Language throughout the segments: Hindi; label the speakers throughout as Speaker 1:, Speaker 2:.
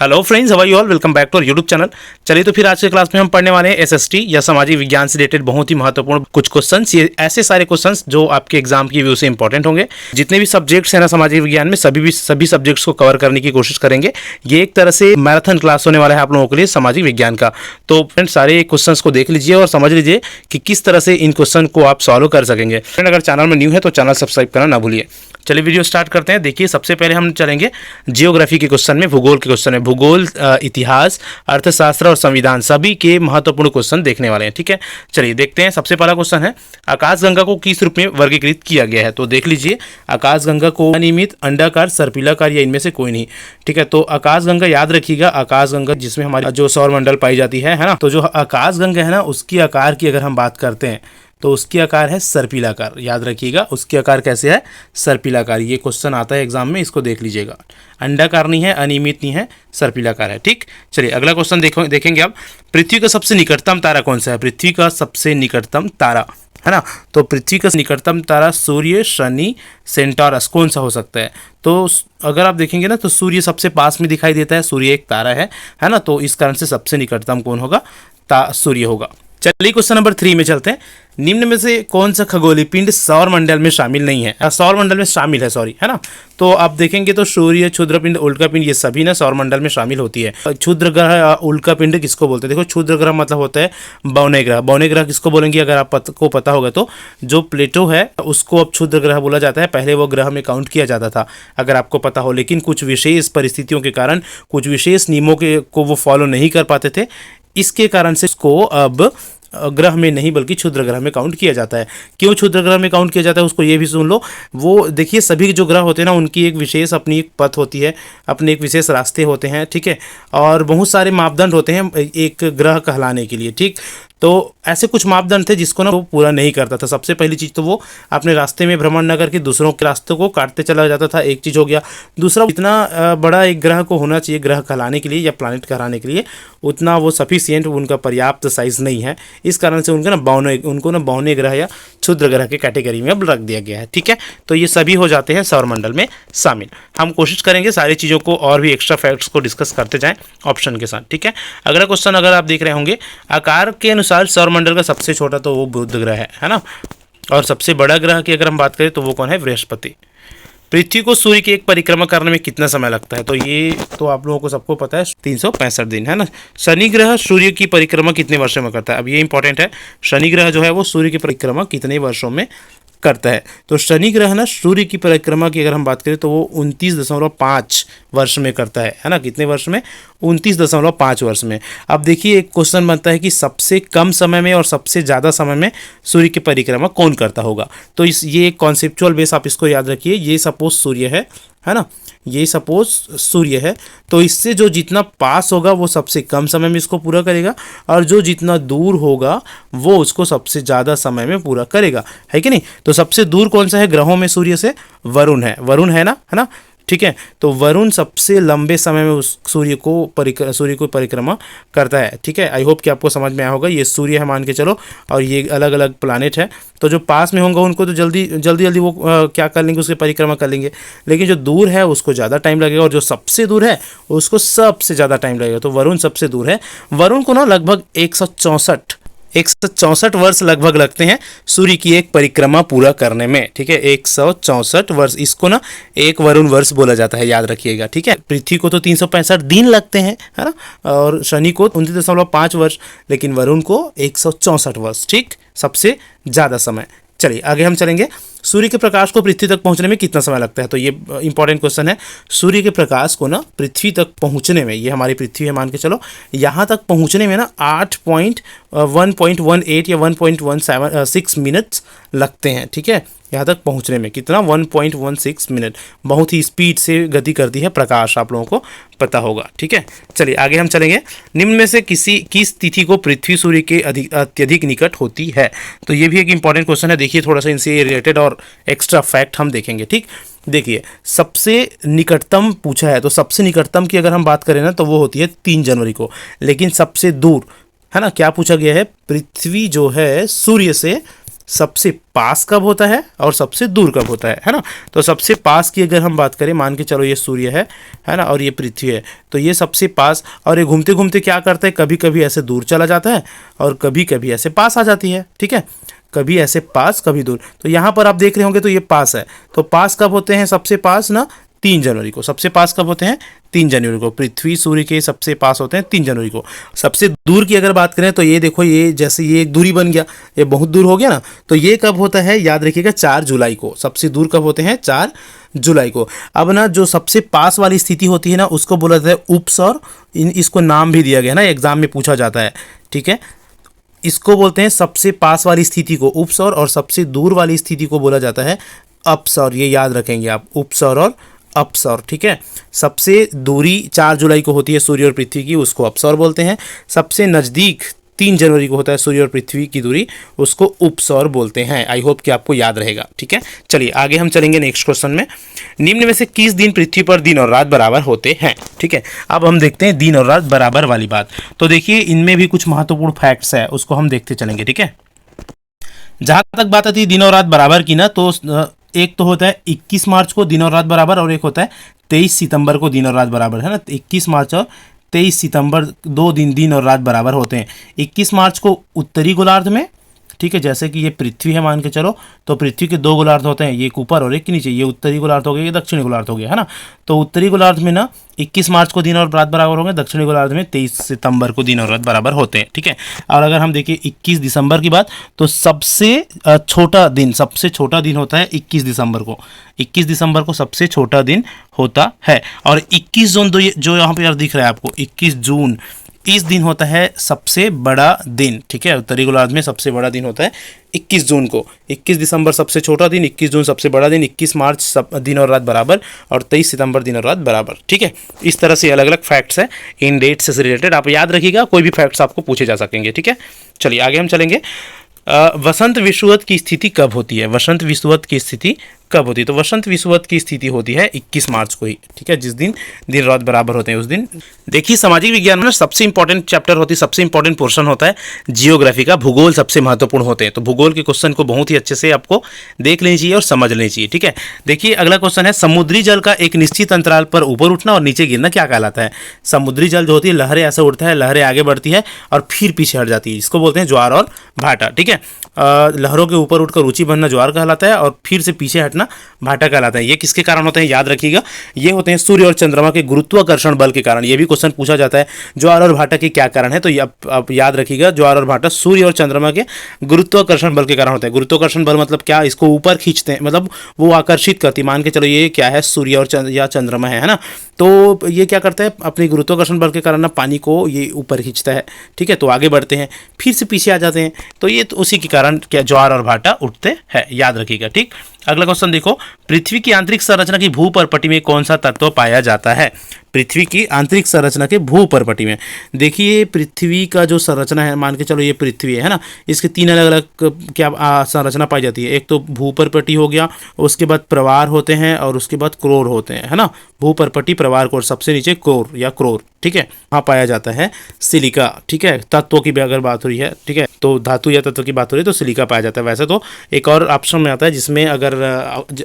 Speaker 1: Hello friends, how are you all. Welcome back to our YouTube channel. चलिए तो फिर आज के क्लास में हम पढ़ने वाले हैं एसएसटी या सामाजिक विज्ञान से रिलेटेड बहुत ही महत्वपूर्ण कुछ क्वेश्चंस। ये ऐसे सारे क्वेश्चंस जो आपके एग्जाम की व्यू से इंपॉर्टेंट होंगे। जितने भी सब्जेक्ट्स हैं ना सामाजिक विज्ञान में, सभी सब्जेक्ट्स को कवर करने की कोशिश करेंगे। ये एक तरह से मैराथन क्लास होने वाला है आप लोगों के लिए सामाजिक विज्ञान का। तो फ्रेंड्स सारे क्वेश्चंस को देख लीजिए और समझ लीजिए कि किस तरह से इन क्वेश्चन को आप सॉल्व कर सकेंगे। फ्रेंड अगर चैनल में न्यू है तो चैनल सब्सक्राइब करना ना भूलिए। चलिए वीडियो स्टार्ट करते हैं। देखिए सबसे पहले हम चलेंगे जियोग्राफी के क्वेश्चन में, भूगोल के क्वेश्चन में। भूगोल, इतिहास, अर्थशास्त्र और संविधान सभी के महत्वपूर्ण क्वेश्चन देखने वाले हैं। ठीक है, चलिए देखते हैं। सबसे पहला क्वेश्चन है, आकाशगंगा को किस रूप में वर्गीकृत किया गया है। तो देख लीजिए, आकाशगंगा को अनियमित, अंडाकार, सर्पिलाकार या इनमें से कोई नहीं। ठीक है, तो आकाशगंगा याद रखिएगा, आकाशगंगा जिसमें हमारी जो सौरमंडल पाई जाती है ना, तो जो आकाशगंगा है ना, उसकी आकार की अगर हम बात करते हैं तो उसकी आकार है सर्पिलाकार। याद रखिएगा, उसकी आकार कैसे है, सर्पिलाकार। ये क्वेश्चन आता है एग्जाम में, इसको देख लीजिएगा। अंडाकार नहीं है, अनियमित नहीं है, सर्पिलाकार है। ठीक, चलिए अगला क्वेश्चन देखेंगे अब। पृथ्वी का सबसे निकटतम तारा कौन सा है। पृथ्वी का सबसे निकटतम तारा है ना, तो पृथ्वी का निकटतम तारा सूर्य, शनि, सेंटोरस कौन सा हो सकता है। तो अगर आप देखेंगे ना तो सूर्य सबसे पास में दिखाई देता है, सूर्य एक तारा है ना, तो इस कारण से सबसे निकटतम कौन होगा, सूर्य होगा। चलिए क्वेश्चन नंबर 3 में चलते हैं। निम्न में से कौन सा खगोलीय पिंड सौर मंडल में शामिल नहीं है, सौर मंडल में शामिल है, सॉरी, है ना। तो आप देखेंगे तो सूर्य, क्षुद्र पिंड, उल्का पिंड, ये सभी ना सौर मंडल में शामिल होती है। क्षुद्र ग्रह, उल्का पिंड किसको बोलते हैं। देखो, क्षुद्र ग्रह मतलब होता है बौने ग्रह। बौने ग्रह किसको बोलेंगे, अगर आपको पता होगा तो जो प्लेटो है उसको अब क्षुद्र ग्रह बोला जाता है। पहले वो ग्रह में काउंट किया जाता था, अगर आपको पता हो, लेकिन कुछ विशेष परिस्थितियों के कारण, कुछ विशेष नियमों को वो फॉलो नहीं कर पाते थे। इसके कारण से इसको अब ग्रह में नहीं बल्कि क्षुद्र ग्रह में काउंट किया जाता है। क्यों क्षुद्र ग्रह में काउंट किया जाता है उसको ये भी सुन लो। वो देखिए, सभी जो ग्रह होते हैं ना, उनकी एक विशेष अपनी एक पथ होती है, अपने एक विशेष रास्ते होते हैं। ठीक है, और बहुत सारे मापदंड होते हैं एक ग्रह कहलाने के लिए। ठीक, तो ऐसे कुछ मापदंड थे जिसको ना वो पूरा नहीं करता था। सबसे पहली चीज़ तो वो अपने रास्ते में भ्रमण न करके दूसरों के रास्तों को काटते चला जाता था, एक चीज़ हो गया। दूसरा, इतना बड़ा एक ग्रह को होना चाहिए ग्रह कहलाने के लिए या प्लैनेट कहलाने के लिए, उतना वो सफिशियंट, उनका पर्याप्त साइज नहीं है। इस कारण से उनको ना बौने ग्रह या क्षुद्र ग्रह के कैटेगरी में अब रख दिया गया है। ठीक है, तो ये सभी हो जाते हैं सौरमंडल में शामिल। हम कोशिश करेंगे सारी चीज़ों को और भी एक्स्ट्रा फैक्ट्स को डिस्कस करते जाएं ऑप्शन के साथ। ठीक है, अगला क्वेश्चन अगर आप देख रहे होंगे, आकार के अनुसार सौरमंडल का सबसे छोटा तो वो बुध ग्रह है ना, और सबसे बड़ा ग्रह की अगर हम बात करें तो वो कौन है, बृहस्पति। पृथ्वी को सूर्य की एक परिक्रमा करने में कितना समय लगता है। तो ये तो आप लोगों को सबको पता है, 365 दिन, है ना। शनि ग्रह सूर्य की परिक्रमा कितने वर्षों में करता है। अब ये इंपॉर्टेंट है, शनि ग्रह जो है वो सूर्य की परिक्रमा कितने वर्षों में करता है। तो शनि ग्रह ना सूर्य की परिक्रमा की अगर हम बात करें तो वो 29.5 वर्ष में करता है ना। कितने वर्ष में, 29.5 वर्ष में। अब देखिए, एक क्वेश्चन बनता है कि सबसे कम समय में और सबसे ज़्यादा समय में सूर्य की परिक्रमा कौन करता होगा। तो ये कॉन्सेप्चुअल बेस आप इसको याद रखिए। ये सपोज सूर्य है ना, ये सपोज सूर्य है, तो इससे जो जितना पास होगा वो सबसे कम समय में इसको पूरा करेगा, और जो जितना दूर होगा वो उसको सबसे ज़्यादा समय में पूरा करेगा, है कि नहीं। तो सबसे दूर कौन सा है ग्रहों में सूर्य से, वरुण है ना। ठीक है, तो वरुण सबसे लंबे समय में उस सूर्य को परिक्रमा करता है। ठीक है, आई होप कि आपको समझ में आया होगा। ये सूर्य है मान के चलो, और ये अलग अलग प्लैनेट है। तो जो पास में होंगे उनको तो जल्दी वो क्या कर लेंगे, उसकी परिक्रमा कर लेंगे, लेकिन जो दूर है उसको ज़्यादा टाइम लगेगा, और जो सबसे दूर है उसको सबसे ज़्यादा टाइम लगेगा। तो वरुण सबसे दूर है। वरुण को ना लगभग 164 वर्ष लगभग लगते हैं सूर्य की एक परिक्रमा पूरा करने में। ठीक है, 164 वर्ष, इसको ना एक वरुण वर्ष बोला जाता है, याद रखिएगा। ठीक है, पृथ्वी को तो 365 दिन लगते हैं, है ना, और शनि को 29.5 वर्ष, लेकिन वरुण को 164 वर्ष। ठीक, सबसे ज़्यादा समय। चलिए आगे हम चलेंगे। सूर्य के प्रकाश को पृथ्वी तक पहुंचने में कितना समय लगता है। तो ये इंपॉर्टेंट क्वेश्चन है। सूर्य के प्रकाश को ना पृथ्वी तक पहुंचने में, ये हमारी पृथ्वी है मान के चलो, यहाँ तक पहुंचने में ना 1.18 या 1.16 मिनट्स लगते हैं। ठीक है, यहाँ तक पहुँचने में कितना, 1.16 मिनट। बहुत ही स्पीड से गति करती है प्रकाश, आप लोगों को पता होगा। ठीक है, चलिए आगे हम चलेंगे। निम्न में से किस तिथि को पृथ्वी सूर्य के अत्यधिक निकट होती है। तो ये भी एक इंपॉर्टेंट क्वेश्चन है। देखिए, थोड़ा सा इनसे रिलेटेड और एक्स्ट्रा फैक्ट हम देखेंगे। ठीक, देखिए, सबसे निकटतम पूछा है, तो सबसे निकटतम की अगर हम बात करें ना तो वो होती है 3 जनवरी को। लेकिन सबसे दूर, है ना, क्या पूछा गया है, पृथ्वी जो है सूर्य से सबसे पास कब होता है और सबसे दूर कब होता है ना। तो सबसे पास की अगर हम बात करें, मान के चलो ये सूर्य है ना, और ये पृथ्वी है, तो ये सबसे पास, और ये घूमते घूमते क्या करता है, कभी कभी ऐसे दूर चला जाता है और कभी कभी ऐसे पास आ जाती है, ठीक है, कभी ऐसे पास कभी दूर। तो यहाँ पर आप देख रहे होंगे तो ये पास है, तो पास कब होते हैं सबसे पास ना, 3 जनवरी को। सबसे पास कब होते हैं, 3 जनवरी को। पृथ्वी सूर्य के सबसे पास होते हैं 3 जनवरी को। सबसे दूर की अगर बात करें तो ये देखो, ये जैसे ये एक दूरी बन गया, ये बहुत दूर हो गया ना, तो ये कब होता है, याद रखिएगा 4 जुलाई को। सबसे दूर कब होते हैं, 4 जुलाई को। अब ना जो सबसे पास वाली स्थिति होती है ना, उसको बोला जाता है उपसौर। इसको नाम भी दिया गया ना, एग्जाम में पूछा जाता है, ठीक है। इसको बोलते हैं सबसे पास वाली स्थिति को उपसौर, और सबसे दूर वाली स्थिति को बोला जाता है अपसौर। ये याद रखेंगे आप, उपसौर और अपसौर, ठीक है। सबसे दूरी 4 जुलाई को होती है सूर्य और पृथ्वी की, उसको अपसौर बोलते हैं। सबसे नज़दीक 3 जनवरी को होता है सूर्य और पृथ्वी की दूरी, उसको उपसौर बोलते हैं। आई होप कि आपको याद रहेगा, ठीक है। चलिए आगे हम चलेंगे नेक्स्ट क्वेश्चन में। निम्न में से किस दिन पृथ्वी पर दिन और रात बराबर होते हैं, ठीक है। अब हम देखते हैं दिन और रात बराबर वाली बात। तो देखिए इनमें भी कुछ महत्वपूर्ण फैक्ट्स है, उसको हम देखते चलेंगे, ठीक है। जहाँ तक बात आती है दिन और रात बराबर की ना, तो एक तो होता है 21 मार्च को दिन और रात बराबर, और एक होता है 23 सितंबर को दिन और रात बराबर, है ना। 21 मार्च और 23 सितंबर 2 दिन दिन और रात बराबर होते हैं। 21 मार्च को उत्तरी गोलार्ध में, ठीक है, जैसे कि ये पृथ्वी है मान के चलो, तो पृथ्वी के 2 गोलार्ध होते हैं, एक ऊपर और एक नीचे। ये उत्तरी गोलार्ध हो गया, ये दक्षिणी गोलार्ध हो गया, है ना। तो उत्तरी गोलार्ध में ना 21 मार्च को दिन और रात बराबर होंगे, दक्षिणी गोलार्ध में 23 सितंबर को दिन और रात बराबर होते हैं, ठीक है। और अगर हम देखिए 21 दिसंबर की बात, तो सबसे छोटा दिन होता है 21 दिसंबर को। 21 दिसंबर को सबसे छोटा दिन होता है। और 21 जून जो यहाँ पे यार दिख रहा है आपको, 21 जून इस दिन होता है सबसे बड़ा दिन, ठीक है। उत्तरी गोलार्ध में सबसे बड़ा दिन होता है 21 जून को। 21 दिसंबर सबसे छोटा दिन, 21 जून सबसे बड़ा दिन, 21 मार्च सब दिन और रात बराबर, और 23 सितंबर दिन और रात बराबर, ठीक है। इस तरह से अलग अलग फैक्ट्स हैं इन डेट्स से रिलेटेड, आप याद रखिएगा, कोई भी फैक्ट्स आपको पूछे जा सकेंगे, ठीक है। चलिए आगे हम चलेंगे। वसंत विषुवत की स्थिति कब होती है, वसंत विषुवत की स्थिति कब होती है। तो वसंत विषुवत की स्थिति होती है 21 मार्च को ही, ठीक है, जिस दिन दिन रात बराबर होते हैं उस दिन। देखिए सामाजिक विज्ञान में सबसे इंपॉर्टेंट चैप्टर होती है, सबसे इंपॉर्टेंट पोर्शन होता है जियोग्राफी का, भूगोल सबसे महत्वपूर्ण होते हैं। तो भूगोल के क्वेश्चन को बहुत ही अच्छे से आपको देख लेनी चाहिए और समझ लेनी चाहिए, ठीक है। देखिए अगला क्वेश्चन है, समुद्री जल का एक निश्चित अंतराल पर ऊपर उठना और नीचे गिरना क्या कहलाता है। समुद्री जल जो होती है, लहरें ऐसे उठता है, लहरें आगे बढ़ती है और फिर पीछे हट जाती है, इसको बोलते हैं ज्वार और भाटा, ठीक है। लहरों के ऊपर उठकर ऊंची बनना ज्वार कहलाता है, और फिर से पीछे हटना भाटा कहलाता है। ये किसके कारण होते हैं, याद रखिएगा, ये होते हैं सूर्य और चंद्रमा के गुरुत्वाकर्षण बल के कारण। ये भी क्वेश्चन पूछा जाता है, ज्वार और भाटा के क्या कारण है, तो ये आप याद रखिएगा, ज्वार और भाटा सूर्य और चंद्रमा के गुरुत्वाकर्षण बल के कारण होते हैं। गुरुत्वाकर्षण बल मतलब क्या, इसको ऊपर खींचते हैं, मतलब वो आकर्षित करती, मान के चलो ये क्या है, सूर्य और या चंद्रमा है ना, तो ये क्या करता है, अपने गुरुत्वाकर्षण बल के कारण ना पानी को ये ऊपर खींचता है, ठीक है। तो आगे बढ़ते हैं, फिर से पीछे आ जाते हैं, तो ये तो उसी के कारण क्या ज्वार और भाटा उठते हैं, याद रखिएगा, ठीक। अगला क्वेश्चन देखो, पृथ्वी की आंतरिक संरचना की भूपर्पटी में कौन सा तत्व पाया जाता है। पृथ्वी की आंतरिक संरचना के भूपर्पटी में, देखिए पृथ्वी का जो संरचना है, मान के चलो ये पृथ्वी है ना, इसके 3 अलग अलग क्या संरचना पाई जाती है। एक तो भूपर्पटी हो गया, उसके बाद प्रवार होते हैं, और उसके बाद क्रोर होते हैं, है ना। भूपर्पटी, प्रवार, क्रोर, सबसे नीचे क्रोर या क्रोर, ठीक है। वहाँ पाया जाता है सिलिका, ठीक है। तत्वों की भी अगर बात हो रही है, ठीक है, तो धातु या तत्व की बात हो रही है तो सिलिका पाया जाता है। वैसे तो एक और ऑप्शन में आता है जिसमें अगर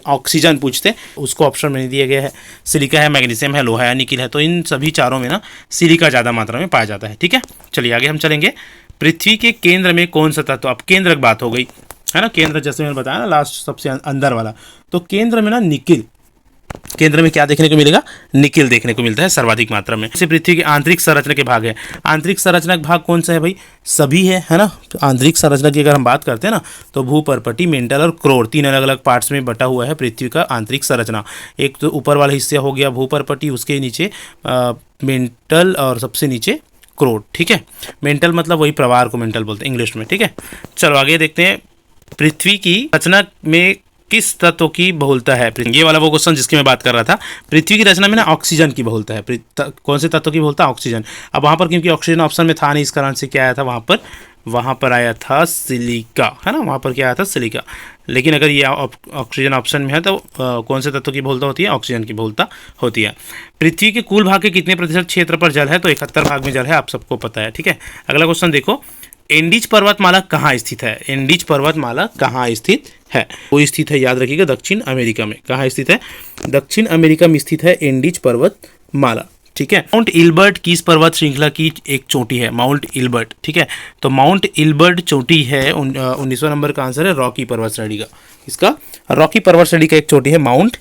Speaker 1: ऑक्सीजन पूछते, उसको ऑप्शन में नहीं दिया गया है। सिलिका है, मैग्नीशियम है, लोहा है, निकिल है, तो इन सभी चारों में ना सिलिका ज़्यादा मात्रा में पाया जाता है, ठीक है। चलिए आगे हम चलेंगे। पृथ्वी के केंद्र में कौन सा तत्व, अब केंद्र की बात हो गई, है ना। केंद्र जैसे मैंने बताया ना, लास्ट सबसे अंदर वाला, तो केंद्र में ना निकिल, केंद्र में क्या देखने को मिलेगा, निकिल देखने को मिलता है सर्वाधिक मात्रा में। जैसे पृथ्वी के आंतरिक संरचना के भाग है, आंतरिक संरचना के भाग कौन सा है भाई, सभी है ना। आंतरिक संरचना की अगर हम बात करते हैं ना, तो भूपर्पटी, मेंटल और क्रोर, 3 अलग अलग पार्ट्स में बटा हुआ है पृथ्वी का आंतरिक संरचना। एक तो ऊपर वाला हिस्सा हो गया भूपर्पटी, उसके नीचे मेंटल, और सबसे नीचे क्रोर, ठीक है। मेंटल मतलब वही प्रवार को मेंटल बोलते हैं इंग्लिश में, ठीक है। चलो आगे देखते हैं, पृथ्वी की रचना में किस तत्व की बहुलता है। ये वाला वो क्वेश्चन जिसकी मैं बात कर रहा था, पृथ्वी की रचना में ना ऑक्सीजन की बहुलता है। कौन से तत्व की बहुलता, ऑक्सीजन। अब वहाँ पर क्योंकि ऑक्सीजन ऑप्शन में था नहीं, इस कारण से क्या आया था, वहाँ पर आया था सिलिका, है ना। वहाँ पर क्या आया था, सिलिका। लेकिन अगर ये ऑक्सीजन ऑप्शन में है तो कौन से तत्व की बहुलता होती है, ऑक्सीजन की बहुलता होती है। पृथ्वी के कुल भाग के कितने प्रतिशत क्षेत्र पर जल है, तो 71 भाग में जल है, आप सबको पता है, ठीक है। अगला क्वेश्चन देखो, एंडीज पर्वतमाला कहाँ स्थित है? एंडीज पर्वतमाला कहाँ स्थित है? वो स्थित है, याद रखिएगा, दक्षिण अमेरिका में। कहाँ स्थित है? दक्षिण अमेरिका में स्थित है एंडीज पर्वतमाला। ठीक है। माउंट इल्बर्ट किस पर्वत श्रृंखला की एक चोटी है? Mount Ilbert. ठीक है, तो माउंट इल्बर्ट चोटी है 19वां नंबर का आंसर है रॉकी पर्वत श्रेणी का। इसका रॉकी पर्वत श्रेणी का एक चोटी है माउंट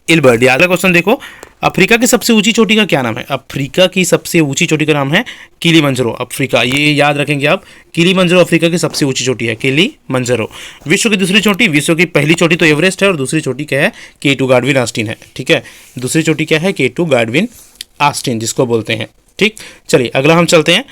Speaker 1: इल्बर्ट। याद क्वेश्चन देखो, अफ्रीका की सबसे ऊंची चोटी का क्या नाम है? अफ्रीका की सबसे ऊंची चोटी का नाम है किलीमंजारो। अफ्रीका, ये याद रखेंगे आप, किलीमंजारो अफ्रीका की सबसे ऊंची चोटी है, किलीमंजारो। विश्व की दूसरी चोटी, विश्व की पहली चोटी तो एवरेस्ट है और दूसरी चोटी क्या है? K2 गाडविन ऑस्टिन है। ठीक है, दूसरी चोटी क्या है? K2 गाडविन ऑस्टिन जिसको बोलते हैं। ठीक, चलिए अगला हम चलते हैं।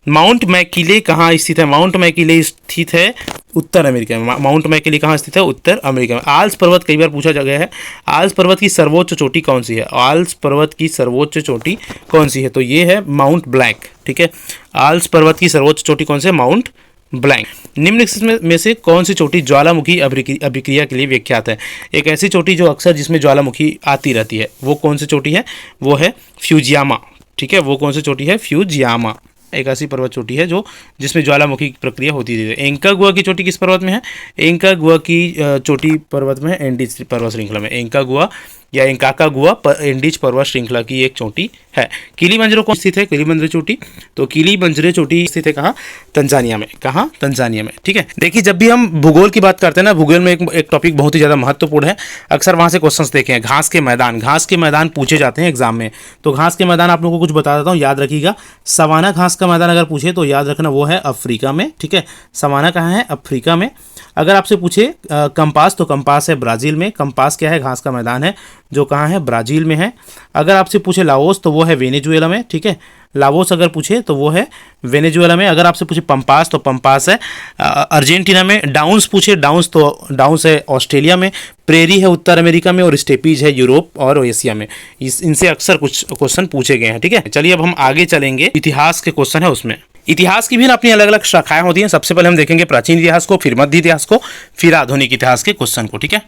Speaker 1: माउंट मैकिले कहाँ स्थित है? माउंट मैकिले स्थित है उत्तर अमेरिका में। माउंट मैकिले कहाँ स्थित है? उत्तर अमेरिका में। आल्स पर्वत कई बार पूछा गया है। आल्स पर्वत की सर्वोच्च चोटी कौन सी है? आल्स पर्वत की सर्वोच्च चोटी कौन सी है? तो ये है माउंट ब्लैंक। ठीक है, आल्स पर्वत की सर्वोच्च चोटी कौन सी है? Mount blank. निम्नलिखित में से कौन सी चोटी ज्वालामुखी अभिक्रिया के लिए विख्यात है? एक ऐसी चोटी जो अक्सर जिसमें ज्वालामुखी आती रहती है, वो कौन सी चोटी है? वो है फ्यूजियामा। ठीक है, वो कौन सी चोटी है? फ्यूजियामा एक ऐसी पर्वत चोटी है जो जिसमें ज्वालामुखी प्रक्रिया होती है। एंकागुआ की चोटी किस पर्वत में है? एंकागुआ की चोटी पर्वत में है एंडीज पर्वत श्रृंखला में। एंकागुआ या एंकाकागुआ एंडीज पर्वत श्रृंखला की एक चोटी है। किलीमंजारो कौन स्थित है? किलीमंजारो चोटी, तो किलीमंजारो चोटी स्थित है कहाँ? तंजानिया में। कहाँ? तंजानिया में। ठीक है, देखिए जब भी हम भूगोल की बात करते हैं ना, भूगोल में एक टॉपिक बहुत ही ज़्यादा महत्वपूर्ण है, अक्सर वहाँ से क्वेश्चंस देखे हैं। घास के मैदान, घास के मैदान पूछे जाते हैं एग्जाम में। तो घास के मैदान आप लोगों को कुछ बता देता हूँ, याद रखिएगा। सवाना घास का मैदान अगर पूछे तो याद रखना वो है अफ्रीका में। ठीक है, सवाना कहाँ है? अफ्रीका में। अगर आपसे पूछे कंपास, तो कंपास है ब्राज़ील में। कंपास क्या है? घास का मैदान है जो कहाँ है? ब्राज़ील में है। अगर आपसे पूछे लाओस, तो वो है वेनेजुएला में। ठीक है, लाओस अगर पूछे तो वो है वेनेजुएला में। अगर आपसे पूछे पंपास, तो पंपास है अर्जेंटीना में। डाउन्स पूछे, डाउन्स तो डाउन्स है ऑस्ट्रेलिया में। प्रेरी है उत्तर अमेरिका में और स्टेपीज है यूरोप और एशिया में। इनसे अक्सर कुछ क्वेश्चन पूछे गए हैं। ठीक है, चलिए अब हम आगे चलेंगे। इतिहास के क्वेश्चन है उसमें। इतिहास की भी अपनी अलग अलग शाखाएं होती हैं। सबसे पहले हम देखेंगे प्राचीन इतिहास को, फिर मध्य इतिहास को, फिर आधुनिक इतिहास के क्वेश्चन को। ठीक है,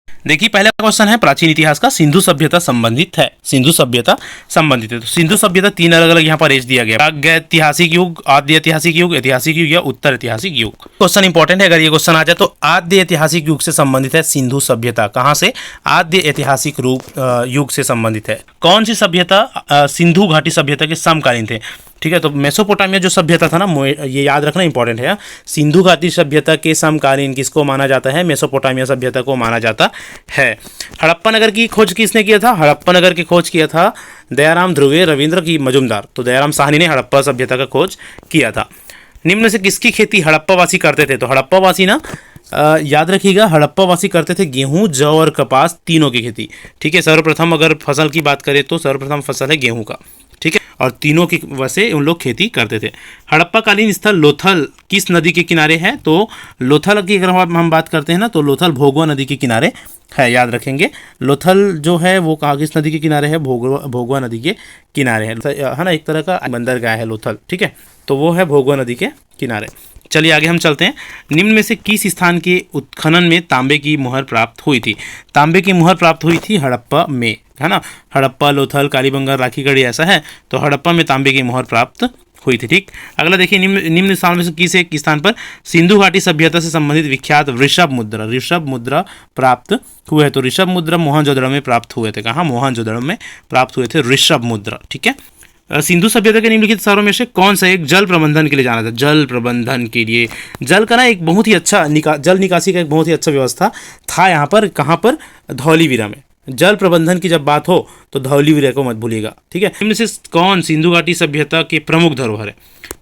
Speaker 1: देखिए पहला क्वेश्चन है प्राचीन इतिहास का, सिंधु सभ्यता संबंधित है। सिंधु सभ्यता संबंधित है। तो सिंधु सभ्यता तीन अलग अलग यहाँ पर एज दिया गया, प्रागैतिहासिक युग, आद्य ऐतिहासिक युग, ऐतिहासिक युग या उत्तर ऐतिहासिक युग। क्वेश्चन इंपॉर्टेंट है, अगर ये क्वेश्चन आ जाए तो आद्य ऐतिहासिक युग से संबंधित है सिंधु सभ्यता। कहाँ से? आद्य ऐतिहासिक युग से संबंधित है। कौन सी सभ्यता? सिंधु घाटी सभ्यता के समकालीन थे। ठीक है, तो मेसोपोटामिया जो सभ्यता था ना, ये याद रखना इंपॉर्टेंट है। सिंधु घाटी सभ्यता के समकालीन किसको माना जाता है? मेसोपोटामिया सभ्यता को माना जाता है। हड़प्पा नगर की खोज किसने किया था? हड़प्पा नगर की खोज किया था दयाराम ध्रुवे रविंद्र की मजुमदार। तो दयाराम साहनी ने हड़प्पा सभ्यता का खोज किया था। निम्न से किसकी खेती हड़प्पा वासी करते थे? तो हड़प्पा वासी ना, याद रखिएगा, हड़प्पा वासी करते थे गेहूं, जौ और कपास तीनों की खेती। ठीक है, सर्वप्रथम अगर फसल की बात करें तो सर्वप्रथम फसल है गेहूं का। ठीक है, और तीनों की वजह से उन लोग खेती करते थे। हड़प्पा कालीन स्थल लोथल किस नदी के किनारे है? तो लोथल की अगर हम बात करते हैं ना, तो लोथल भोगवा नदी के किनारे है। याद रखेंगे, लोथल जो है वो कहाँ किस नदी के किनारे है? भोगवा नदी के किनारे है ना, एक तरह का बंदरगाह है लोथल। ठीक है, तो वो है भोगवा नदी के किनारे। चलिए आगे हम चलते हैं। निम्न में से किस स्थान के उत्खनन में तांबे की मुहर प्राप्त हुई थी? तांबे की मुहर प्राप्त हुई थी हड़प्पा में, है ना। हड़प्पा, लोथल, कालीबंगा, राखीगढ़ी ऐसा है, तो हड़प्पा में तांबे की मुहर प्राप्त हुई थी। ठीक, अगला देखिए, निम्न स्थान में से किस एक स्थान पर सिंधु घाटी सभ्यता से संबंधित विख्यात ऋषभ मुद्रा प्राप्त हुए? तो ऋषभ मुद्रा मोहनजोदड़ो में प्राप्त हुए थे। कहाँ? मोहनजोदड़ो में प्राप्त हुए थे ऋषभ मुद्रा। ठीक है, सिंधु सभ्यता के निम्नलिखित शहरों में से कौन सा एक जल प्रबंधन के लिए जाना था? जल प्रबंधन के लिए, जल का ना एक बहुत ही अच्छा जल निकासी का एक बहुत ही अच्छा व्यवस्था था यहाँ पर। कहाँ पर? धौलीवीरा में। जल प्रबंधन की जब बात हो तो धौलीवीरा को मत भूलिएगा। ठीक है, इनमें से कौन सिंधु घाटी सभ्यता के प्रमुख धरोहर है?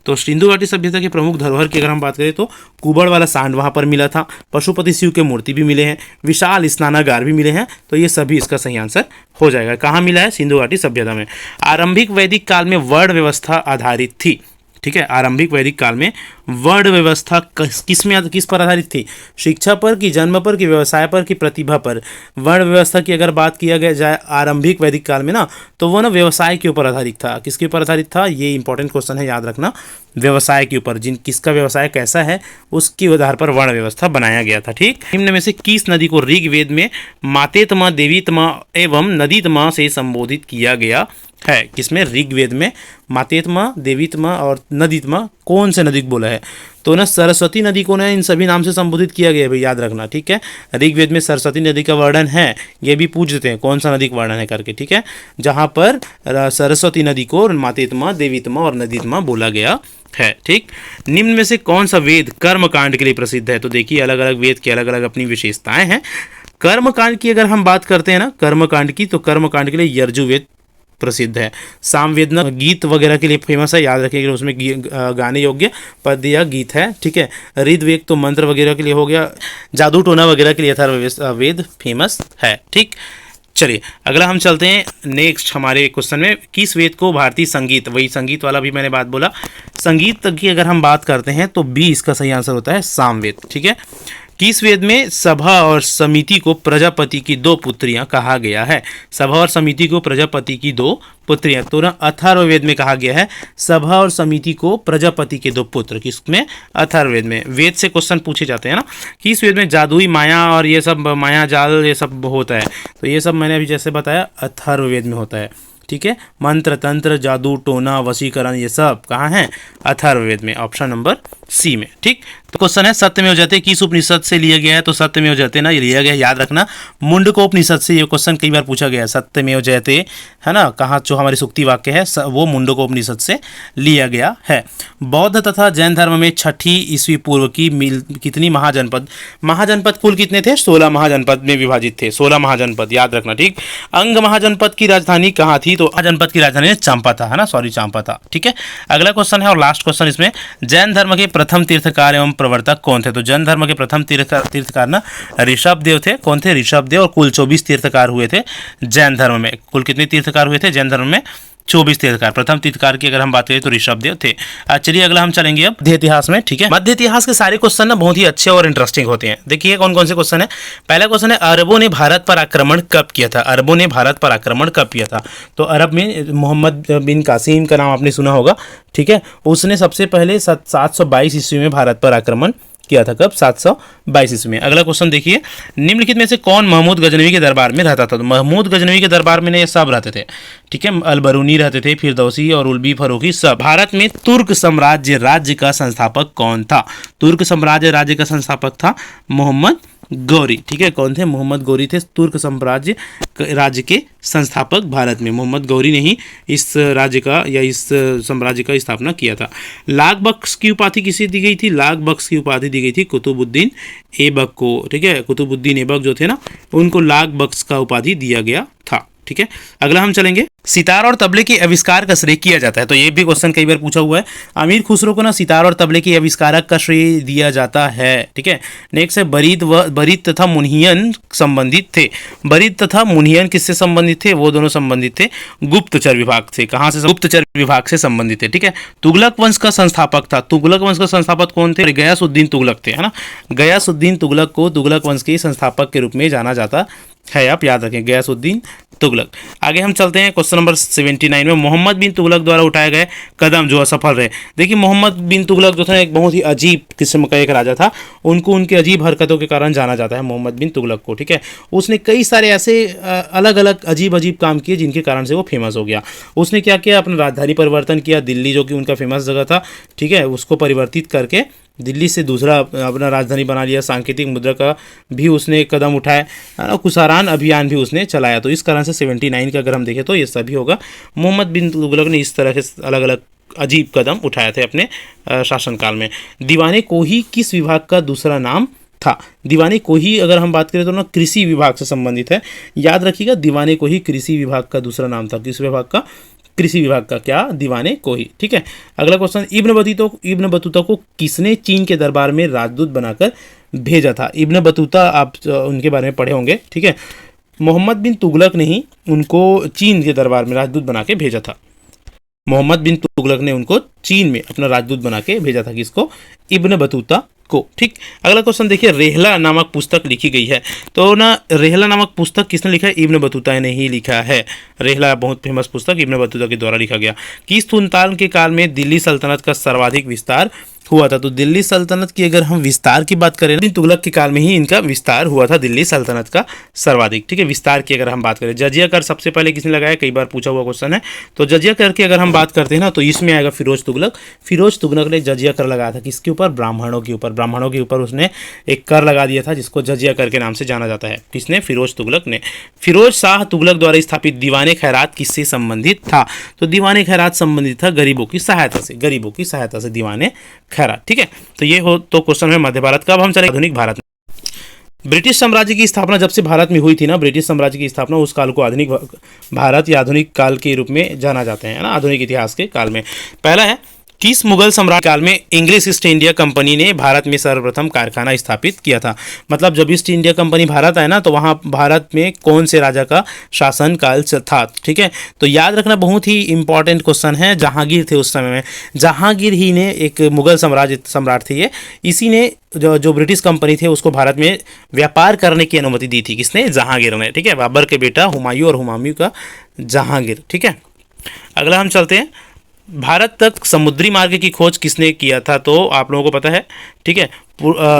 Speaker 1: तो सिंधु घाटी सभ्यता के प्रमुख धरोहर की अगर हम बात करें तो कुबड़ वाला सांड वहाँ पर मिला था, पशुपति शिव के मूर्ति भी मिले हैं, विशाल स्नानागार भी मिले हैं। तो ये सभी इसका सही आंसर हो जाएगा। कहाँ मिला है? सिंधु घाटी सभ्यता में। आरंभिक वैदिक काल में वर्ण व्यवस्था आधारित थी। ठीक है, आरंभिक वैदिक काल में वर्ण व्यवस्था किस पर आधारित थी? शिक्षा पर, कि जन्म पर, कि व्यवसाय पर, कि प्रतिभा पर? वर्ण व्यवस्था की अगर बात किया गया जाए आरंभिक वैदिक काल में ना, तो वो ना व्यवसाय के ऊपर आधारित था। किसके ऊपर आधारित था? ये इंपॉर्टेंट क्वेश्चन है, याद रखना। व्यवसाय के ऊपर, किसका व्यवसाय कैसा है उसके आधार पर वर्ण व्यवस्था बनाया गया था। ठीक, निम्न में से किस नदी को ऋग्वेद में मातेतमा, देवीतमा एवं नदीतमा से संबोधित किया गया है। किसमें? ऋग्वेद में मातेत्म, देवीत्म और नदीत्म कौन से नदी को बोला है? तो ना सरस्वती नदी को ना इन सभी नाम से संबोधित किया गया है भाई, याद रखना, ठीक है। ऋग्वेद में सरस्वती नदी का वर्णन है, ये भी पूछ देते हैं कौन सा नदी का वर्णन है करके, ठीक है। जहाँ पर सरस्वती नदी को मातेत्म, देवीत्म और नदीत्म बोला गया है, ठीक। निम्न में से कौन सा वेद कर्मकांड के लिए प्रसिद्ध है? तो देखिए अलग अलग वेद की अलग अलग अपनी विशेषताएं हैं। कर्मकांड की अगर हम बात करते हैं ना, कर्मकांड की, तो कर्मकांड के लिए यजुर्वेद प्रसिद्ध है। सामवेद ना गीत वगैरह के लिए फेमस है, याद रखिएगा, उसमें गाने योग्य पद्य या गीत है, ठीक है। ऋग्वेद तो मंत्र वगैरह के लिए हो गया, जादू टोना वगैरह के लिए अथर्ववेद फेमस है, ठीक। चलिए अगला हम चलते हैं नेक्स्ट हमारे क्वेश्चन में। किस वेद को भारतीय संगीत, वही संगीत वाला भी मैंने बात बोला, संगीत की अगर हम बात करते हैं तो बी इसका सही आंसर होता है सामवेद, ठीक है। किस वेद में सभा और समिति को प्रजापति की 2 पुत्रियां कहा गया है? सभा और समिति को प्रजापति की 2 पुत्रियां, तो ना अथर्ववेद में कहा गया है सभा और समिति को प्रजापति के 2 पुत्र। किसमें? अथर्ववेद में। वेद से क्वेश्चन पूछे जाते हैं ना। किस वेद में जादुई माया और ये सब माया जाल ये सब होता है? तो ये सब मैंने अभी जैसे बताया अथर्ववेद में होता है, ठीक है। मंत्र तंत्र जादू टोना वशीकरण ये सब कहाँ है? अथर्ववेद में, ऑप्शन नंबर सी में, ठीक। तो क्वेश्चन है सत्यमेव जयते किस उपनिषद से लिया गया है? तो सत्यमेव जयते ना ये लिया गया है, याद रखना, मुंडको उपनिषद से। ये क्वेश्चन कई बार पूछा गया है, सत्यमेव जयते है ना, कहाँ जो हमारी सुक्ति वाक्य है वो मुंडको उपनिषद से लिया गया है। बौद्ध तथा जैन धर्म में 6ठी ईस्वी पूर्व की कितनी महाजनपद? महाजनपद कुल कितने थे? 16 महाजनपद में विभाजित थे, 16 महाजनपद, याद रखना, ठीक। अंग महाजनपद की राजधानी कहाँ थी? तो महाजनपद की राजधानी चंपा था, है ना, सॉरी चंपा था, ठीक है। अगला क्वेश्चन है और लास्ट क्वेश्चन इसमें, जैन धर्म के प्रथम तीर्थकार एवं प्रवर्तक कौन थे? तो जैन धर्म के प्रथम तीर्थकार ना ऋषभ देव थे। कौन थे? ऋषभ देव। और कुल 24 तीर्थकार हुए थे जैन धर्म में। कुल कितने तीर्थकार हुए थे जैन धर्म में? 24 तीर्थकार। प्रथम तीर्थकार की अगर हम बात करें तो ऋषभ देव थे। चलिए अगला हम चलेंगे अब मध्य इतिहास में, ठीक है। मध्य इतिहास के सारे क्वेश्चन ना बहुत ही अच्छे और इंटरेस्टिंग होते हैं। देखिए कौन कौन से क्वेश्चन है। पहला क्वेश्चन है अरबों ने भारत पर आक्रमण कब किया था? अरबों ने भारत पर आक्रमण कब किया था? तो अरब में मोहम्मद बिन कासिम का नाम आपने सुना होगा, ठीक है। उसने सबसे पहले 722 ईस्वी में भारत पर आक्रमण किया था। कब? 722 ईस्वी में। अगला क्वेश्चन देखिए, निम्नलिखित में से कौन महमूद गजनवी के दरबार में रहता था? तो महमूद गजनवी के दरबार में ये सब रहते थे, ठीक है। अलबरूनी रहते थे, फिरदौसी और उल्बी फरूखी सब। भारत में तुर्क साम्राज्य राज्य का संस्थापक कौन था? तुर्क साम्राज्य राज्य का संस्थापक था मोहम्मद गौरी, ठीक है। कौन थे? मोहम्मद गौरी थे तुर्क साम्राज्य राज्य के संस्थापक। भारत में मोहम्मद गौरी ने ही इस राज्य का या इस साम्राज्य का स्थापना किया था। लाख बख्श की उपाधि किसे दी गई थी? लाख बख्श की उपाधि दी गई थी कुतुबुद्दीन ऐबक को, ठीक है। कुतुबुद्दीन ऐबक जो थे ना, उनको लाख बख्श का उपाधि दिया गया था, ठीक है। अगला हम चलेंगे, सितार और तबले के आविष्कार का श्रेय किया जाता है। तो ये भी क्वेश्चन कई बार पूछा हुआ है। अमीर खुसरो को ना सितार और तबले के आविष्कारक का श्रेय दिया जाता है, ठीक है। नेक्स्ट है बरीद तथा मुन्हियन संबंधित थे। बरीद तथा मुन्हियन किससे संबंधित थे? वो दोनों संबंधित थे गुप्तचर विभाग से। कहाँ से? गुप्तचर विभाग से संबंधित है, ठीक है। तुगलक वंश का संस्थापक था। तुगलक वंश का संस्थापक कौन थे? गयासुद्दीन तुगलक थे, है ना। गयासुद्दीन तुगलक को तुगलक वंश के संस्थापक के रूप में जाना जाता है, आप याद रखें, गयासुद्दीन तुगलक। आगे हम चलते हैं क्वेश्चन नंबर 79 में, मोहम्मद बिन तुगलक द्वारा उठाए गए कदम जो असफल रहे। देखिए मोहम्मद बिन तुगलक जो था एक बहुत ही अजीब किस्म का एक राजा था, उनको उनके अजीब हरकतों के कारण जाना जाता है मोहम्मद बिन तुगलक को, ठीक है। उसने कई सारे ऐसे अलग अलग अजीब काम किए जिनके कारण से वो फेमस हो गया। उसने क्या किया? अपना राजधानी परिवर्तन किया, दिल्ली जो कि उनका फेमस जगह था, ठीक है, उसको परिवर्तित करके दिल्ली से दूसरा अपना राजधानी बना लिया। सांकेतिक मुद्रा का भी उसने एक कदम उठाया, कुसारान अभियान भी उसने चलाया। तो इस कारण से 79 का अगर हम देखें तो ये सभी होगा। मोहम्मद बिन तुगलक ने इस तरह के अलग अलग अजीब कदम उठाए थे अपने शासनकाल में। दीवाने कोही किस विभाग का दूसरा नाम था? दीवाने कोही अगर हम बात करें तो ना कृषि विभाग से संबंधित है, याद रखिएगा। दीवाने कोही कृषि विभाग का दूसरा नाम था। किस विभाग का? कृषि विभाग का क्या? दीवाने कोही, ठीक है। अगला क्वेश्चन, इब्न बतूता को किसने चीन के दरबार में राजदूत बनाकर भेजा था? इब्न बतूता आप उनके बारे में पढ़े होंगे, ठीक है। मोहम्मद बिन तुगलक ने ही उनको चीन के दरबार में राजदूत बना के भेजा था। मोहम्मद बिन तुगलक ने उनको चीन में अपना राजदूत बना के भेजा था। किसको? इब्न बतूता को, ठीक। अगला क्वेश्चन देखिए, रेहला नामक पुस्तक लिखी गई है। तो ना रेहला नामक पुस्तक किसने लिखा है? इब्न बतूता ने ही लिखा है। रेहला बहुत फेमस पुस्तक इब्न बतूता के द्वारा लिखा गया। किस सुल्तान के काल में दिल्ली सल्तनत का सर्वाधिक विस्तार हुआ था। तो दिल्ली सल्तनत की अगर हम विस्तार की बात करें, तुगलक के काल में ही इनका विस्तार हुआ था, दिल्ली सल्तनत का सर्वाधिक। ठीक है, विस्तार की अगर हम बात करें, जजिया कर सबसे पहले किसने लगाया, कई बार पूछा हुआ क्वेश्चन है। तो जजिया कर की अगर हम बात करते हैं ना, तो इसमें आएगा फिरोज तुगलक। फिरोज तुगलक ने जजिया कर लगाया था किसके ऊपर, ब्राह्मणों के ऊपर। ब्राह्मणों के ऊपर उसने एक कर लगा दिया था जिसको जजिया कर के नाम से जाना जाता है। किसने, फिरोज तुगलक ने। फिरोज शाह तुगलक द्वारा स्थापित दीवाने खैरात किससे संबंधित था, तो दीवाने खैरात संबंधित था गरीबों की सहायता से, गरीबों की सहायता से दीवाने खैरात। ठीक है, तो ये हो तो क्वेश्चन है मध्य भारत का। अब हम चले आधुनिक भारत में। ब्रिटिश साम्राज्य की स्थापना जब से भारत में हुई थी ना, ब्रिटिश साम्राज्य की स्थापना, उस काल को आधुनिक भारत या आधुनिक काल के रूप में जाना जाते हैं ना, आधुनिक इतिहास के काल में। पहला है, किस मुगल सम्राट काल में इंग्लिश ईस्ट इंडिया कंपनी ने भारत में सर्वप्रथम कारखाना स्थापित किया था। मतलब जब ईस्ट इंडिया कंपनी भारत आए ना, तो वहाँ भारत में कौन से राजा का शासन काल था। ठीक है, तो याद रखना, बहुत ही इंपॉर्टेंट क्वेश्चन है। जहांगीर थे उस समय में, जहांगीर ही ने एक मुगल सम्राट थे ये, इसी ने जो ब्रिटिश कंपनी थे उसको भारत में व्यापार करने की अनुमति दी थी। किसने, जहांगीर ने। ठीक है, बाबर के बेटा हुमायूं और हुमायूं का जहांगीर। ठीक है, अगला हम चलते हैं, भारत तक समुद्री मार्ग की खोज किसने किया था, तो आप लोगों को पता है। ठीक है,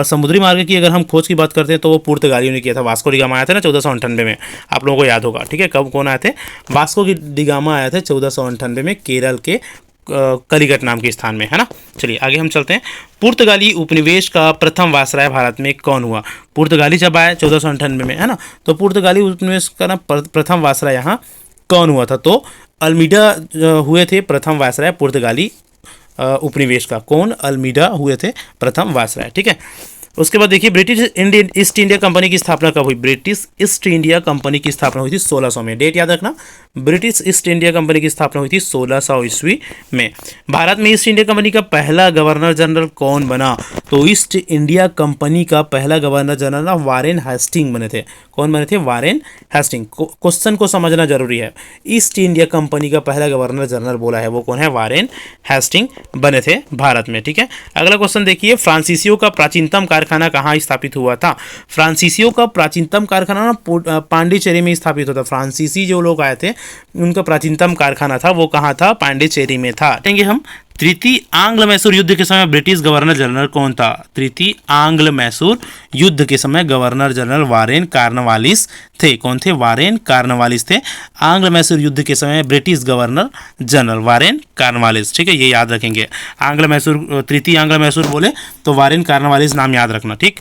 Speaker 1: समुद्री मार्ग की अगर हम खोज की बात करते हैं तो वो पुर्तगालियों ने किया था। वास्को डी गामा आया था ना 1498 में, आप लोगों को याद होगा। ठीक है, कब कौन आए थे, वास्को डी गामा आया था 1498 में केरल के कलिकट नाम के स्थान में, है ना। चलिए आगे हम चलते हैं। पुर्तगाली उपनिवेश का प्रथम वायसराय भारत में कौन हुआ, पुर्तगाली जब आया 1498 में, है ना, तो पुर्तगाली उपनिवेश का ना प्रथम वायसराय यहाँ कौन हुआ था, तो अल्मीडा हुए थे प्रथम वायसराय पुर्तगाली उपनिवेश का। कौन, अल्मीडा हुए थे प्रथम वायसराय। ठीक है, उसके बाद देखिए, British Indian east India company की स्थापना कब हुई, ब्रिटिश ईस्ट इंडिया कंपनी की स्थापना हुई थी 1600 में। डेट याद रखना, ब्रिटिश ईस्ट इंडिया कंपनी की स्थापना हुई थी 1600 ईस्वी में। भारत में ईस्ट इंडिया कंपनी का पहला गवर्नर जनरल कौन बना, तो ईस्ट इंडिया कंपनी का पहला गवर्नर जनरल ना वारेन हेस्टिंग बने थे। कौन बने थे, वारेन हेस्टिंग। क्वेश्चन को समझना जरूरी है। ईस्ट इंडिया कंपनी का पहला गवर्नर जनरल बोला है, वो कौन है, वारेन हेस्टिंग बने थे भारत में। ठीक है, अगला क्वेश्चन देखिए, फ्रांसीसियों का प्राचीनतम कारखाना कहाँ स्थापित हुआ था, फ्रांसीसियों का प्राचीनतम कारखाना ना पांडिचेरी में स्थापित होता। फ्रांसीसी जो लोग आए थे उनका प्राचीनतम कारखाना था, वो कहाँ था, पांडिचेरी में था। देखेंगे हम, तृतीय आंग्ल मैसूर युद्ध के समय ब्रिटिश गवर्नर जनरल कौन था, तृतीय आंग्ल मैसूर युद्ध के समय गवर्नर जनरल वारेन कॉर्नवालिस थे। कौन थे, वारेन कॉर्नवालिस थे। आंग्ल मैसूर युद्ध के समय British governor general Warren Cornwallis. ठीक है, ये याद रखेंगे। आंग्ल मैसूर, तृतीय आंग्ल मैसूर बोले तो वारेन कॉर्नवालिस नाम याद रखना। ठीक,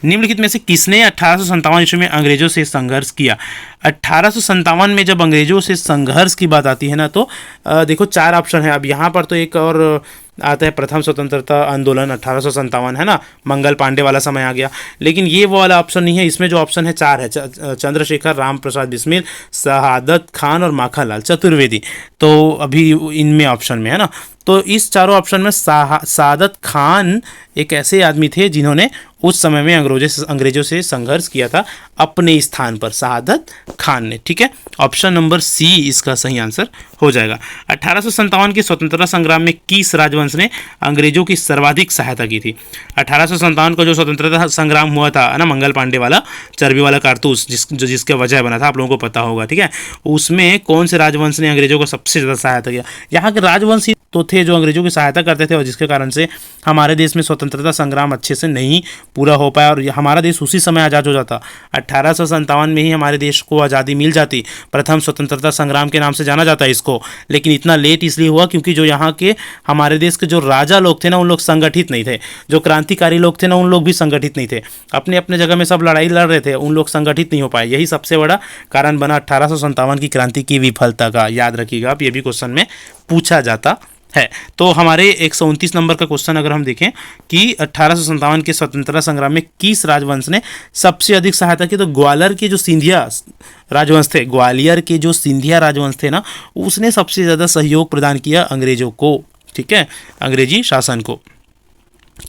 Speaker 1: निम्नलिखित में से किसने 1857 ईस्वी में अंग्रेजों से संघर्ष किया, 1857 में जब अंग्रेजों से संघर्ष की बात आती है ना, तो देखो 4 ऑप्शन है। अब यहाँ पर तो एक और आता है, प्रथम स्वतंत्रता आंदोलन 1857, है ना, मंगल पांडे वाला समय आ गया। लेकिन ये वो वाला ऑप्शन नहीं है, इसमें जो ऑप्शन है 4 है, चंद्रशेखर, राम प्रसाद बिस्मिल, शहादत खान और माखनलाल चतुर्वेदी। तो अभी इनमें ऑप्शन में है ना, तो इस चारों ऑप्शन में शहादत खान एक ऐसे आदमी थे जिन्होंने उस समय में अंग्रेजों से संघर्ष किया था अपने स्थान पर, शहादत खान ने। ठीक है, ऑप्शन नंबर सी इसका सही आंसर हो जाएगा। 1857 के स्वतंत्रता संग्राम में किस राजवंश ने अंग्रेजों की सर्वाधिक सहायता की थी, 1857 का जो स्वतंत्रता संग्राम हुआ था ना, मंगल पांडे वाला चर्बी वाला कारतूस जिसके वजह बना था, आप लोगों को पता होगा। ठीक है, उसमें कौन से राजवंश ने अंग्रेजों को सबसे ज़्यादा सहायता किया, यहाँ के राजवंश ही तो थे जो अंग्रेजों की सहायता करते थे, और जिसके कारण से हमारे देश में स्वतंत्रता संग्राम अच्छे से नहीं पूरा हो पाया और हमारा देश उसी समय आज़ाद हो जाता। 1857 में ही हमारे देश को आज़ादी मिल जाती। प्रथम स्वतंत्रता संग्राम के नाम से जाना जाता है इसको, लेकिन इतना लेट इसलिए हुआ क्योंकि जो यहाँ के हमारे देश के जो राजा लोग थे ना, उन लोग संगठित नहीं थे। जो क्रांतिकारी लोग थे ना, उन लोग भी संगठित नहीं थे। अपने अपने जगह में सब लड़ाई लड़ रहे थे, उन लोग संगठित नहीं हो पाए। यही सबसे बड़ा कारण बना 1857 की क्रांति की विफलता का। याद रखिएगा आप, ये भी क्वेश्चन में पूछा जाता है। तो हमारे 129 नंबर का क्वेश्चन अगर हम देखें कि 1857 के स्वतंत्रता संग्राम में किस राजवंश ने सबसे अधिक सहायता की, तो ग्वालियर के जो सिंधिया राजवंश थे, ग्वालियर के जो सिंधिया राजवंश थे ना, उसने सबसे ज़्यादा सहयोग प्रदान किया अंग्रेजों को। ठीक है, अंग्रेजी शासन को।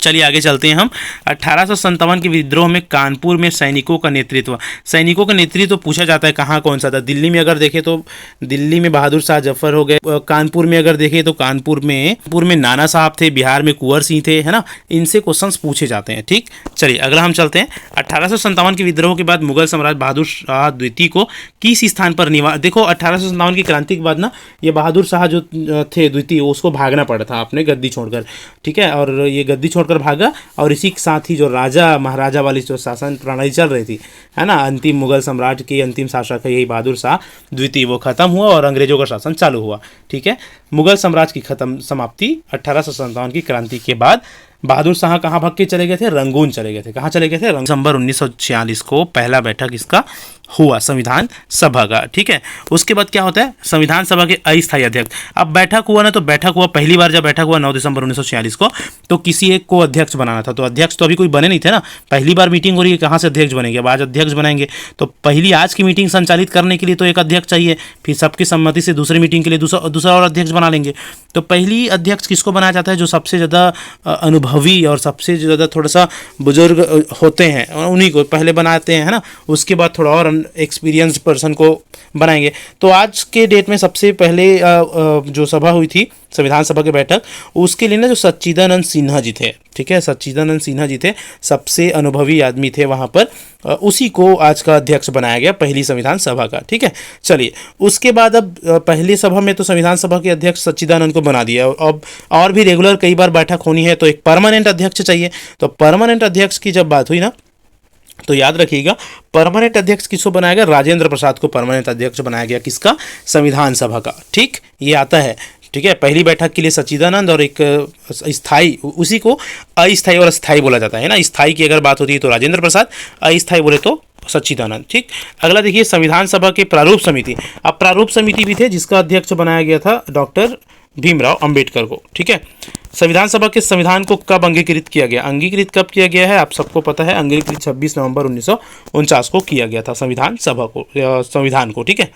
Speaker 1: चलिए आगे चलते हैं हम। 1857 के विद्रोह में कानपुर में सैनिकों का नेतृत्व पूछा जाता है कहाँ कौन सा था। दिल्ली में अगर देखें तो दिल्ली में बहादुर शाह जफर हो गए, कानपुर में अगर देखें तो कानपुर में नाना साहब थे, बिहार में कुंवर सिंह थे, है ना। इनसे क्वेश्चंस पूछे जाते हैं। ठीक, चलिए अगला हम चलते हैं। 1857 के विद्रोह के बाद मुगल सम्राट बहादुर शाह द्वितीय को किस स्थान पर देखो 1857 की क्रांति के बाद ना ये बहादुर शाह जो थे द्वितीय, उसको भागना पड़ा था अपने गद्दी छोड़कर। ठीक है, और ये गद्दी छोड़कर भागा और इसी के साथ ही जो राजा महाराजा वाली जो शासन प्रणाली चल रही थी, है ना, अंतिम मुगल सम्राट की अंतिम शासक है यही बहादुर शाह द्वितीय, वो खत्म हुआ और अंग्रेजों का शासन चालू हुआ। ठीक है, मुगल साम्राज्य की समाप्ति 1857 की क्रांति के बाद बहादुर शाह कहाँ भाग के चले गए थे? रंगून चले गए थे। कहाँ चले गए थे? दिसंबर 1946 को पहला बैठक इसका हुआ संविधान सभा का। ठीक है, उसके बाद क्या होता है? संविधान सभा के अस्थायी अध्यक्ष। अब बैठक हुआ ना, तो बैठक हुआ पहली बार जब बैठक हुआ 9 दिसंबर 1946 को, तो किसी एक को अध्यक्ष बनाना था। तो अध्यक्ष तो अभी कोई बने नहीं थे ना, पहली बार मीटिंग हो रही है, कहाँ से अध्यक्ष बनेंगे? अब आज अध्यक्ष बनाएंगे तो पहली आज की मीटिंग संचालित करने के लिए तो एक अध्यक्ष चाहिए, फिर सबकी सम्मति से दूसरी मीटिंग के लिए दूसरा और अध्यक्ष बना लेंगे। तो पहली अध्यक्ष किसको बनाया जाता है? जो सबसे ज़्यादा अनुभवी और सबसे ज़्यादा थोड़ा सा बुजुर्ग होते हैं उन्हीं को पहले बनाते हैं, है ना। उसके बाद थोड़ा और एक्सपीरियंस पर्सन को बनाएंगे। तो आज के डेट में सबसे पहले जो सभा हुई थी संविधान सभा की बैठक, उसके लिए ना जो सच्चिदानंद सिन्हा जी थे, ठीक है, सच्चिदानंद सिन्हा जी थे, सबसे अनुभवी आदमी थे वहाँ पर, उसी को आज का अध्यक्ष बनाया गया पहली संविधान सभा का। ठीक है, चलिए उसके बाद अब पहली सभा में तो संविधान सभा के अध्यक्ष सच्चिदानंद को बना दिया। अब और भी रेगुलर कई बार बैठक होनी है तो एक परमानेंट अध्यक्ष चाहिए। तो परमानेंट अध्यक्ष की जब बात हुई ना, तो याद रखिएगा परमानेंट अध्यक्ष किसको बनाया गया? राजेंद्र प्रसाद को परमानेंट अध्यक्ष बनाया गया। किसका? संविधान सभा का। ठीक, ये आता है। ठीक है, पहली बैठक के लिए सच्चिदानंद और एक स्थायी, उसी को अस्थायी और स्थायी बोला जाता है ना। स्थायी की अगर बात होती है तो राजेंद्र प्रसाद, अस्थायी बोले तो सच्चिदानंद। ठीक, अगला देखिए संविधान सभा के प्रारूप समिति। अब प्रारूप समिति भी थे जिसका अध्यक्ष बनाया गया था डॉक्टर भीमराव अंबेडकर को। ठीक है, संविधान सभा के संविधान को कब अंगीकृत किया गया? अंगीकृत कब किया गया है आप सबको पता है, अंगीकृत 26 नवंबर 1949 को किया गया था संविधान सभा को, संविधान को। ठीक है,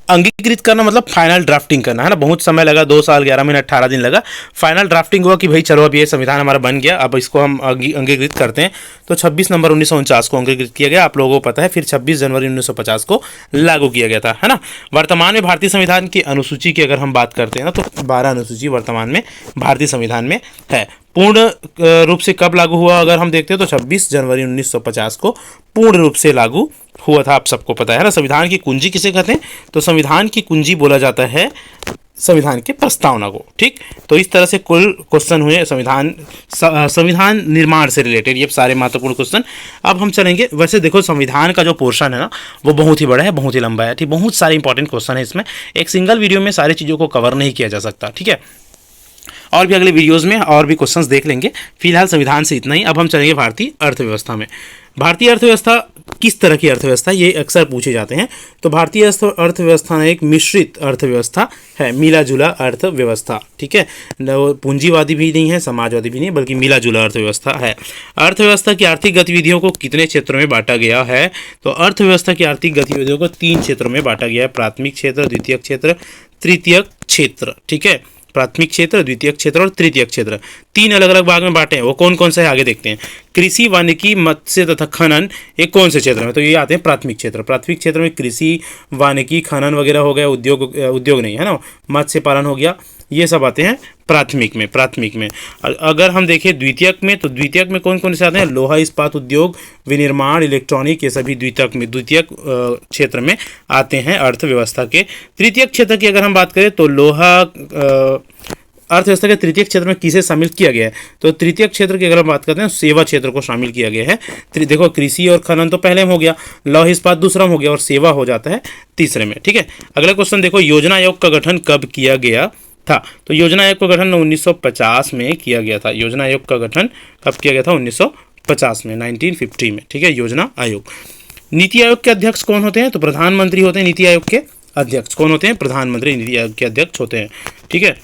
Speaker 1: अंगीकृत करना मतलब फाइनल ड्राफ्टिंग करना, है ना। बहुत समय लगा, 2 साल 11 महीने 18 दिन लगा। फाइनल ड्राफ्टिंग हुआ कि भाई चलो अब ये संविधान हमारा बन गया, अब इसको हम अंगीकृत करते हैं। तो 26 नवंबर 1949 को अंगीकृत किया गया, आप लोगों को पता है। फिर 26 जनवरी 1950 को लागू किया गया था, है ना। वर्तमान में भारतीय संविधान की अनुसूची की अगर हम बात करते हैं ना, तो 12 अनुसूची वर्तमान में भारतीय संविधान में है। पूर्ण रूप से कब लागू हुआ अगर हम देखते हैं तो 26 जनवरी 1950 को पूर्ण रूप से लागू हुआ था, आप सबको पता है ना। संविधान की कुंजी किसे कहते हैं? तो संविधान की कुंजी बोला जाता है संविधान के प्रस्तावना को। ठीक, तो इस तरह से कुल क्वेश्चन हुए संविधान निर्माण से रिलेटेड, ये सारे महत्वपूर्ण क्वेश्चन। अब हम चलेंगे, वैसे देखो संविधान का जो पोर्शन है ना वो बहुत ही बड़ा है, बहुत ही लंबा है। ठीक, बहुत सारे इंपॉर्टेंट क्वेश्चन है इसमें, एक सिंगल वीडियो में सारी चीज़ों को कवर नहीं किया जा सकता। ठीक है, और भी अगले वीडियोस में और भी क्वेश्चंस देख लेंगे। फिलहाल संविधान से इतना ही। अब हम चलेंगे भारतीय अर्थव्यवस्था में। भारतीय अर्थव्यवस्था किस तरह की अर्थव्यवस्था, ये अक्सर पूछे जाते हैं। तो भारतीय अर्थव्यवस्था एक मिश्रित अर्थव्यवस्था है, मिला जुला अर्थव्यवस्था। ठीक है, पूंजीवादी भी नहीं है, समाजवादी भी नहीं, बल्कि मिला जुला अर्थव्यवस्था है। अर्थव्यवस्था की आर्थिक गतिविधियों को कितने क्षेत्रों में बांटा गया है? तो अर्थव्यवस्था की आर्थिक गतिविधियों को 3 क्षेत्रों में बांटा गया है, प्राथमिक क्षेत्र, द्वितीयक क्षेत्र, तृतीयक क्षेत्र। ठीक है, प्राथमिक क्षेत्र, द्वितीयक क्षेत्र और तृतीयक क्षेत्र, 3 अलग अलग भाग में बांटे हैं। वो कौन कौन से है आगे देखते हैं। कृषि, वानिकी, मत्स्य तथा खनन, ये कौन से क्षेत्र में? तो ये आते हैं प्राथमिक क्षेत्र। प्राथमिक क्षेत्र में कृषि, वानिकी, खनन वगैरह हो गया, उद्योग नहीं, है ना, मत्स्य पालन हो गया, ये सब आते हैं प्राथमिक में। अगर हम देखें द्वितीयक में, तो द्वितीयक में कौन कौन से आते हैं? लोहा इस्पात उद्योग, विनिर्माण, इलेक्ट्रॉनिक, ये सभी द्वितीयक क्षेत्र में आते हैं अर्थव्यवस्था के। तृतीयक क्षेत्र की अगर हम बात करें तो लोहा अर्थव्यवस्था के तृतीय क्षेत्र में किसे शामिल किया गया है? तो तृतीय क्षेत्र की अगर हम बात करते हैं सेवा क्षेत्र को शामिल किया गया है। देखो कृषि और खनन तो पहले में हो गया, लौह इस्पात दूसरा में हो गया और सेवा हो जाता है तीसरे में। ठीक है, अगला क्वेश्चन देखो, योजना आयोग का गठन कब किया गया था? तो योजना आयोग का गठन 1950 में किया गया था। योजना आयोग का गठन कब किया गया था? 1950 में, 1950 में। ठीक है, योजना आयोग। नीति आयोग के अध्यक्ष कौन होते हैं? तो प्रधानमंत्री होते हैं नीति आयोग के अध्यक्ष। कौन होते हैं? प्रधानमंत्री नीति आयोग के अध्यक्ष होते हैं। ठीक है,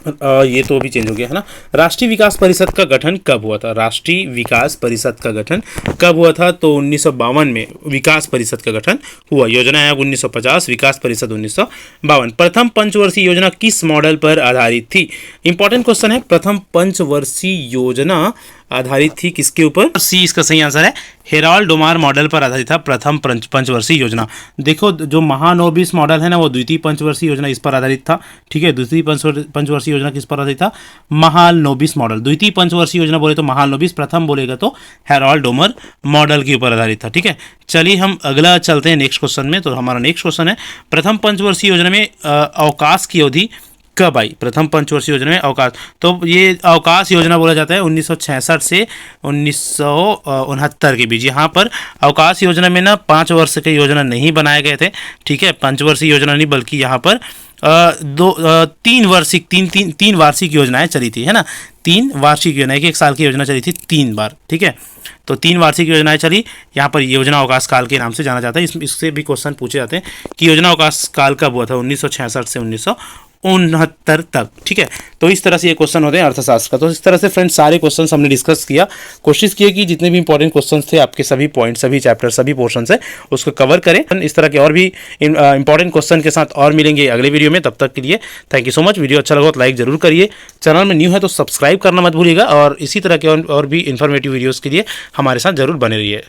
Speaker 1: ये तो अभी चेंज हो गया है ना। राष्ट्रीय विकास परिषद का गठन कब हुआ था? राष्ट्रीय विकास परिषद का गठन कब हुआ था? तो 1952 में विकास परिषद का गठन हुआ। योजना आयोग 1950, विकास परिषद 1952। प्रथम पंचवर्षीय योजना किस मॉडल पर आधारित थी? इंपॉर्टेंट क्वेश्चन है। प्रथम पंचवर्षीय योजना आधारित थी किसके ऊपर? सी इसका सही आंसर है। हेराल्ड डोमार मॉडल पर आधारित था प्रथम पंचवर्षीय योजना। देखो जो महानोबिस मॉडल है ना, वो द्वितीय पंचवर्षीय योजना इस पर आधारित था। ठीक है, द्वितीय पंचवर्षीय योजना किस पर आधारित था? महालनोबिस मॉडल। द्वितीय पंचवर्षीय योजना बोले तो महालनोबिस, प्रथम बोलेगा तो हेराल्ड डोमर मॉडल के ऊपर आधारित था। ठीक है, चलिए हम अगला चलते हैं नेक्स्ट क्वेश्चन में। तो हमारा नेक्स्ट क्वेश्चन है, प्रथम पंचवर्षीय योजना में अवकाश की अवधि कब आई? प्रथम पंचवर्षीय योजना में अवकाश, तो ये अवकाश योजना बोला जाता है 1966 से 1969 के बीच। यहाँ पर अवकाश योजना में ना 5 वर्ष के योजना नहीं बनाए गए थे। ठीक है, पंचवर्षीय योजना नहीं, बल्कि यहाँ पर तीन वार्षिक योजनाएं चली थी, है ना। 3 वार्षिक योजना, एक साल की योजना चली थी 3 बार। ठीक है, तो 3 वार्षिक योजनाएं चली। यहाँ पर योजना अवकाश काल के नाम से जाना जाता है। इससे भी क्वेश्चन पूछे जाते हैं कि योजना अवकाश काल कब हुआ था? 1966 से 1969 तक। ठीक है, तो इस तरह से ये क्वेश्चन होते हैं अर्थशास्त्र का। तो इस तरह से फ्रेंड्स सारे क्वेश्चंस हमने डिस्कस किया, कोशिश की कि जितने भी इंपॉर्टेंट क्वेश्चंस थे आपके सभी पॉइंट, सभी चैप्टर, सभी पोर्शन है उसको कवर करें। इस तरह के और भी इंपॉर्टेंट क्वेश्चन के साथ और मिलेंगे अगले वीडियो में। तब तक के लिए thank you so much. Video अच्छा लगा तो लाइक जरूर करिए, चैनल में न्यू है तो सब्सक्राइब करना मत भूलिएगा, और इसी तरह के और भी इन्फॉर्मेटिव वीडियोज़ के लिए हमारे साथ जरूर बने रहिए।